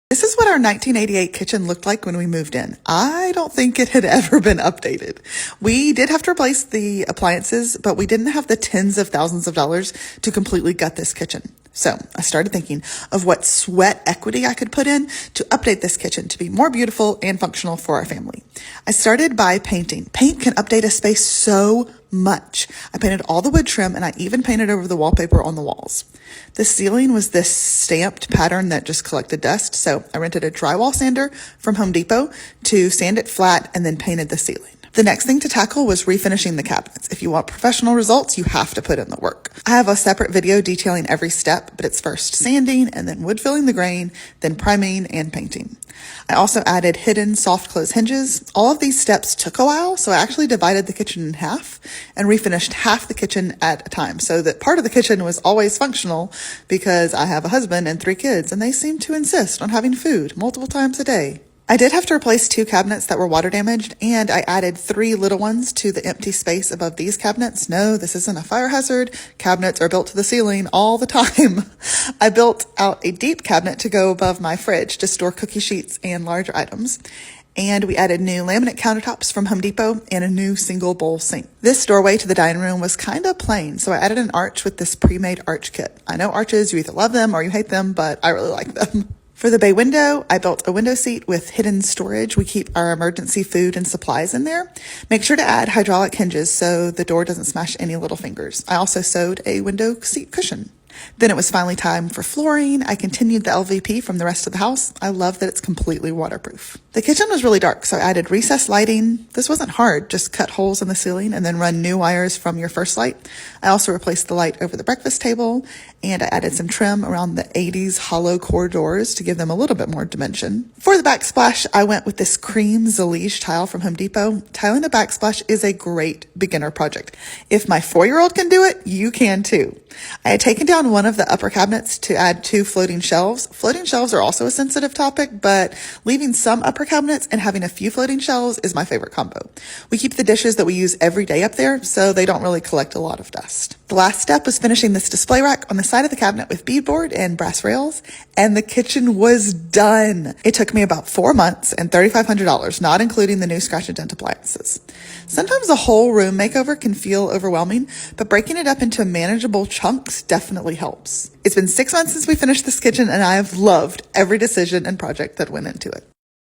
This is what our 1988 kitchen looked like when we moved in. I don't think it had ever been updated. We did have to replace the appliances, but we didn't have the tens of thousands of dollars to completely gut this kitchen. So I started thinking of what sweat equity I could put in to update this kitchen to be more beautiful and functional for our family. I started by painting. Paint can update a space so much. I painted all the wood trim and I even painted over the wallpaper on the walls. The ceiling was this stamped pattern that just collected dust, so I rented a drywall sander from Home Depot to sand it flat and then painted the ceiling. The next thing to tackle was refinishing the cabinets. If you want professional results, you have to put in the work. I have a separate video detailing every step, but it's first sanding and then wood filling the grain, then priming and painting. I also added hidden soft close hinges. All of these steps took a while, so I actually divided the kitchen in half and refinished half the kitchen at a time so that part of the kitchen was always functional because I have a husband and 3 kids and they seem to insist on having food multiple times a day. I did have to replace 2 cabinets that were water damaged, and I added 3 little ones to the empty space above these cabinets. No, this isn't a fire hazard. Cabinets are built to the ceiling all the time. I built out a deep cabinet to go above my fridge to store cookie sheets and larger items. And we added new laminate countertops from Home Depot and a new single bowl sink. This doorway to the dining room was kind of plain, so I added an arch with this pre-made arch kit. I know arches, you either love them or you hate them, but I really like them. For the bay window, I built a window seat with hidden storage. We keep our emergency food and supplies in there. Make sure to add hydraulic hinges so the door doesn't smash any little fingers. I also sewed a window seat cushion. Then it was finally time for flooring. I continued the LVP from the rest of the house. I love that it's completely waterproof. The kitchen was really dark, so I added recessed lighting. This wasn't hard, just cut holes in the ceiling and then run new wires from your first light. I also replaced the light over the breakfast table, and I added some trim around the 80s hollow core doors to give them a little bit more dimension. For the backsplash, I went with this cream Zalige tile from Home Depot. Tiling a backsplash is a great beginner project. If my 4-year-old can do it, you can too. I had taken down one of the upper cabinets to add 2 floating shelves. Floating shelves are also a sensitive topic, but leaving some upper cabinets and having a few floating shelves is my favorite combo. We keep the dishes that we use every day up there, so they don't really collect a lot of dust. The last step was finishing this display rack on the side of the cabinet with beadboard and brass rails, and the kitchen was done. It took me about 4 months and $3,500, not including the new scratch and dent appliances. Sometimes a whole room makeover can feel overwhelming, but breaking it up into manageable chunks definitely helps. It's been 6 months since we finished this kitchen, and I have loved every decision and project that went into it.